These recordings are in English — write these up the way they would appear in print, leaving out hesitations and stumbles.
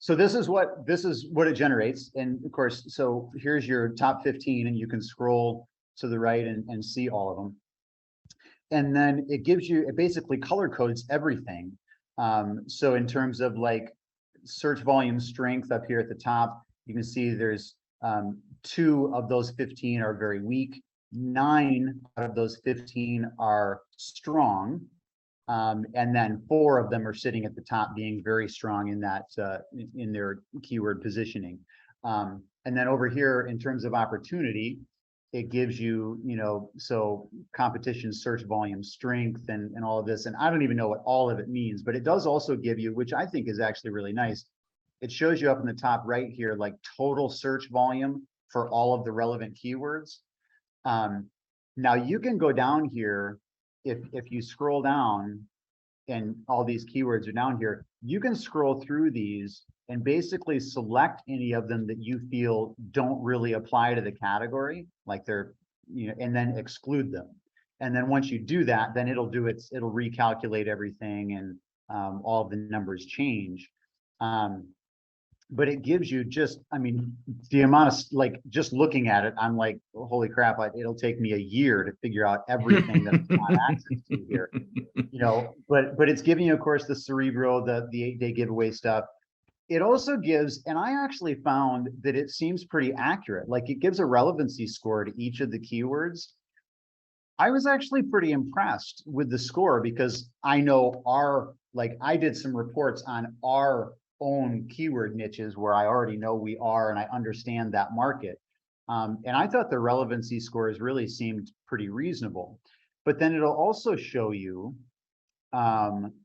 So this is what it generates. And of course, so here's your top 15 and you can scroll to the right and see all of them. And then it basically color codes everything. So in terms of like search volume strength up here at the top, you can see there's 2 of those 15 are very weak. 9 out of those 15 are strong. And then 4 of them are sitting at the top being very strong in that in their keyword positioning. And then over here, in terms of opportunity, it gives you, so competition search volume strength and all of this. And I don't even know what all of it means, but it does also give you, which I think is actually really nice. It shows you up in the top right here, like total search volume for all of the relevant keywords. Now you can go down here, if you scroll down and all these keywords are down here, you can scroll through these and basically select any of them that you feel don't really apply to the category, like they're, and then exclude them. And then once you do that, then it'll recalculate everything and all of the numbers change. But it gives you the amount of, like, just looking at it, I'm like, oh, holy crap, it'll take me a year to figure out everything that I've got access to here, but it's giving you, of course, the Cerebro, the 8-day giveaway stuff. It also gives, and I actually found that it seems pretty accurate. Like, it gives a relevancy score to each of the keywords. I was actually pretty impressed with the score because I know I did some reports on our own keyword niches where I already know we are and I understand that market. And I thought the relevancy scores really seemed pretty reasonable. But then it'll also show you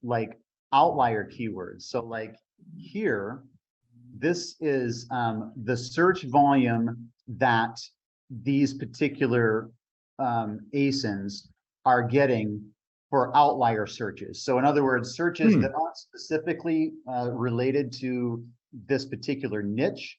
like outlier keywords. So like here, this is the search volume that these particular ASINs are getting for outlier searches. So in other words, searches that aren't specifically related to this particular niche,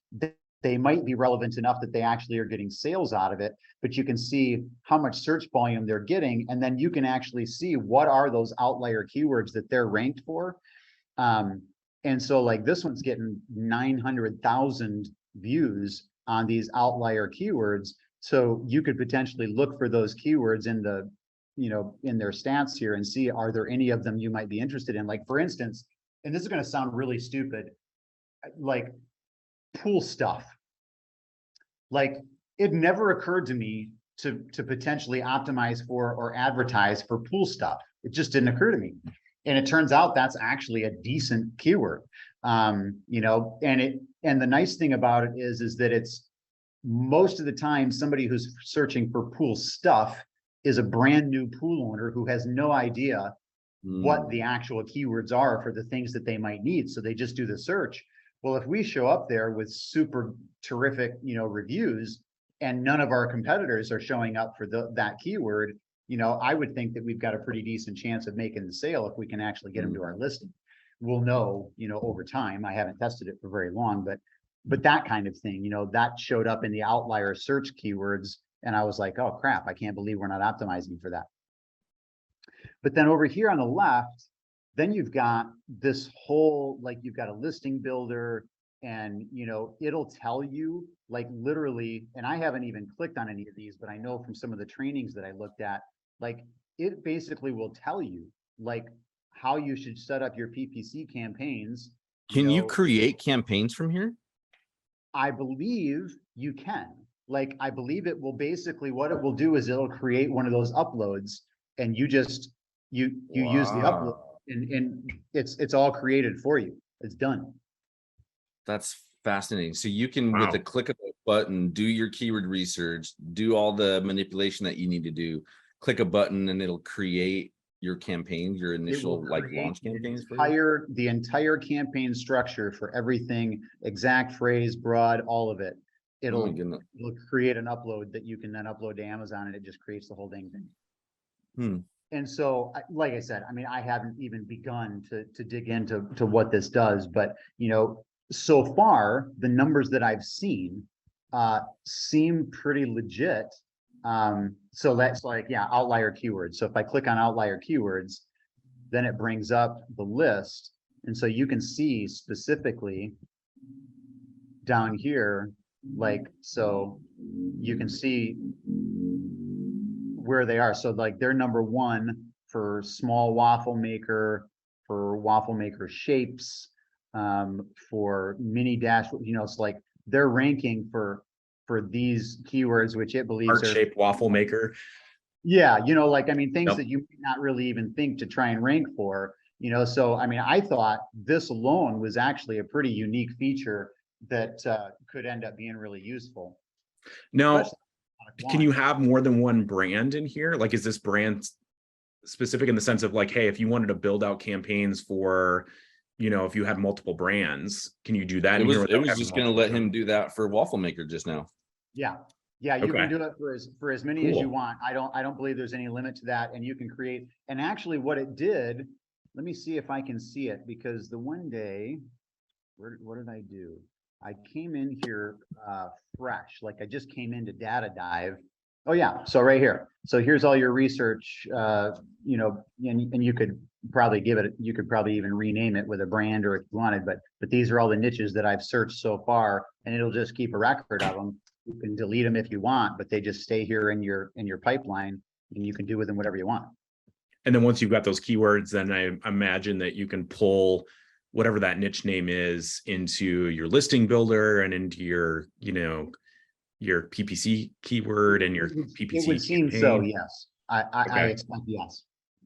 they might be relevant enough that they actually are getting sales out of it, but you can see how much search volume they're getting. And then you can actually see what are those outlier keywords that they're ranked for. And so like this one's getting 900,000 views on these outlier keywords. So you could potentially look for those keywords in the, in their stats here and see, are there any of them you might be interested in? Like, for instance, and this is going to sound really stupid, like pool stuff. Like, it never occurred to me to potentially optimize for or advertise for pool stuff. It just didn't occur to me. And it turns out that's actually a decent keyword. And the nice thing about it is that it's most of the time somebody who's searching for pool stuff is a brand new pool owner who has no idea what the actual keywords are for the things that they might need. So they just do the search. Well, if we show up there with super terrific, reviews, and none of our competitors are showing up for that keyword, I would think that we've got a pretty decent chance of making the sale if we can actually get them to our listing. We'll know, over time. I haven't tested it for very long, but that kind of thing, that showed up in the outlier search keywords. And I was like, oh crap, I can't believe we're not optimizing for that. But then over here on the left, then you've got this whole, like, you've got a listing builder, and it'll tell you, like, literally, and I haven't even clicked on any of these, but I know from some of the trainings that I looked at, like, it basically will tell you, like, how you should set up your PPC campaigns. Can you create campaigns from here? I believe you can. Like, I believe it will basically, what it will do is it'll create one of those uploads, and you just, you use the upload, and it's all created for you. It's done. That's fascinating. So you can, with the click of a button, do your keyword research, do all the manipulation that you need to do, click a button, and it'll create your campaign, your initial launch campaigns. The entire campaign structure for everything, exact phrase, broad, all of it. It'll create an upload that you can then upload to Amazon, and it just creates the whole dang thing. And so, like I said, I mean, I haven't even begun to dig into what this does, but so far the numbers that I've seen seem pretty legit. So that's like, yeah, outlier keywords. So if I click on outlier keywords, then it brings up the list, and so you can see specifically down here, like, so you can see where they are. So like they're number one for small waffle maker, for waffle maker shapes, for mini dash, you know, it's like they're ranking for these keywords, which it believes are, Heart-shaped waffle maker. yeah, you know, like, I mean, things Yep. that you might not really even think to try and rank for, you know, so, I mean, I thought this alone was actually a pretty unique feature that could end up being really useful. Now, Especially on a can you quant. have more than one brand in here? Like, is this brand specific in the sense of like, hey, if you wanted to build out campaigns for, you know, if you had multiple brands, can you do that? It in was here it without was having just going to multiple let him brands? do that for waffle maker just now. Yeah, yeah, you Okay. can do it for as many as you Cool. want. I don't believe there's any limit to that, and you can create. And actually, what it did, let me see if I can see it, because the one day, what did I do? I came in here fresh, like I just came into Data Dive. Oh yeah, so right here. So here's all your research, you know, and you could probably give it, you could probably even rename it with a brand or if you wanted, but these are all the niches that I've searched so far, and it'll just keep a record of them. You can delete them if you want, but they just stay here in your pipeline, and you can do with them whatever you want. And then once you've got those keywords, then I imagine that you can pull whatever that niche name is into your listing builder and into your, you know, your PPC keyword and your PPC It would seem so, campaign. yes. I Okay. expect yes.